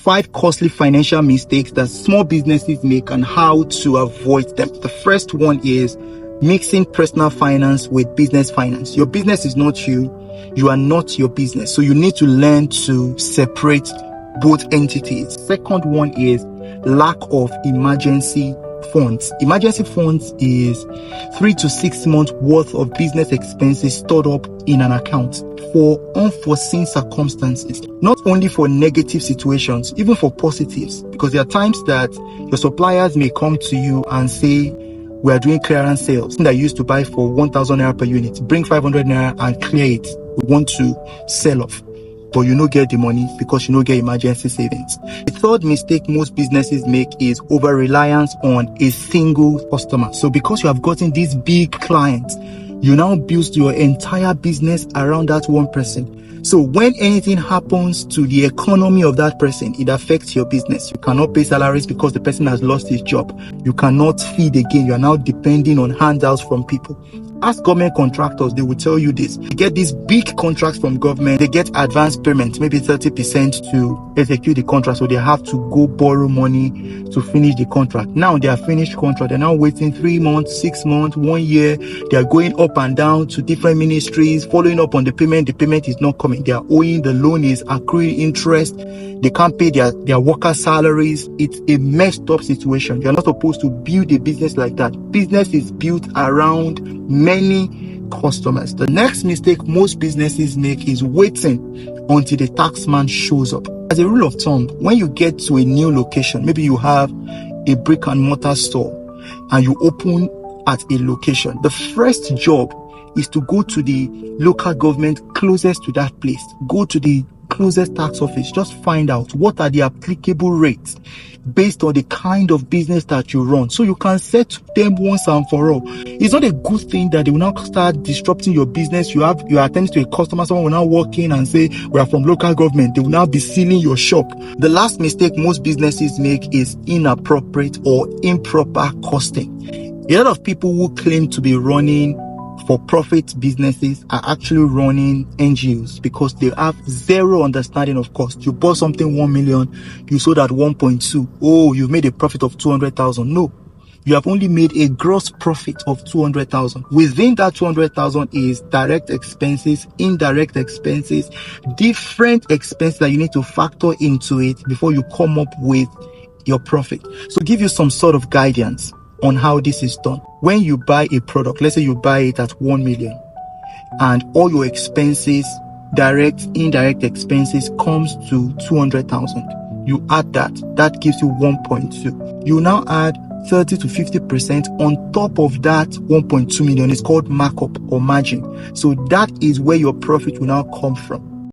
5 costly financial mistakes that small businesses make and how to avoid them. The first one is mixing personal finance with business finance. Your business is not you. You are not your business. So you need to learn to separate both entities. Second one is lack of emergency funds. Emergency funds is 3 to 6 months worth of business expenses stored up in an account for unforeseen circumstances, not only for negative situations, even for positives, because there are times that your suppliers may come to you and say, we are doing clearance sales that you used to buy for 1,000 naira per unit. Bring 500 naira and clear it. We want to sell off. But you don't get the money because you don't get emergency savings. The third mistake most businesses make is over-reliance on a single customer. So because you have gotten these big clients, you now build your entire business around that one person. So when anything happens to the economy of that person, it affects your business. You cannot pay salaries because the person has lost his job. You cannot feed again. You are now depending on handouts from people. Ask government contractors, they will tell you this. They get these big contracts from government. They get advance payment, maybe 30% to execute the contract. So they have to go borrow money to finish the contract. Now they are finished contract. They're now waiting 3 months, 6 months, 1 year. They are going up and down to different ministries, following up on the payment. The payment is not coming. They are owing. The loan is accruing interest. They can't pay their worker salaries. It's a messed up situation. You're not supposed to build a business like that. Business is built around many customers. The next mistake most businesses make is waiting until the taxman shows up. As a rule of thumb, when you get to a new location, maybe you have a brick and mortar store and you open at a location, the first job is to go to the local government closest to that place. Go to the closest tax office. Just find out what are the applicable rates based on the kind of business that you run, so you can set them once and for all. It's not a good thing that they will now start disrupting your business. You are attending to a customer, someone will now walk in and say, we are from local government. They will now be sealing your shop. The last mistake most businesses make is inappropriate or improper costing. A lot of people who claim to be running for-profit businesses are actually running NGOs because they have zero understanding of cost. You bought something 1 million, you sold at 1.2. Oh, you've made a profit of 200,000. No, you have only made a gross profit of 200,000. Within that 200,000 is direct expenses, indirect expenses, different expenses that you need to factor into it before you come up with your profit. So give you some sort of guidance on how this is done. When you buy a product, let's say you buy it at 1 million and all your expenses, direct, indirect expenses comes to 200,000. You add that gives you 1.2. You now add 30 to 50% on top of that 1.2 million. It's called markup or margin. So that is where your profit will now come from.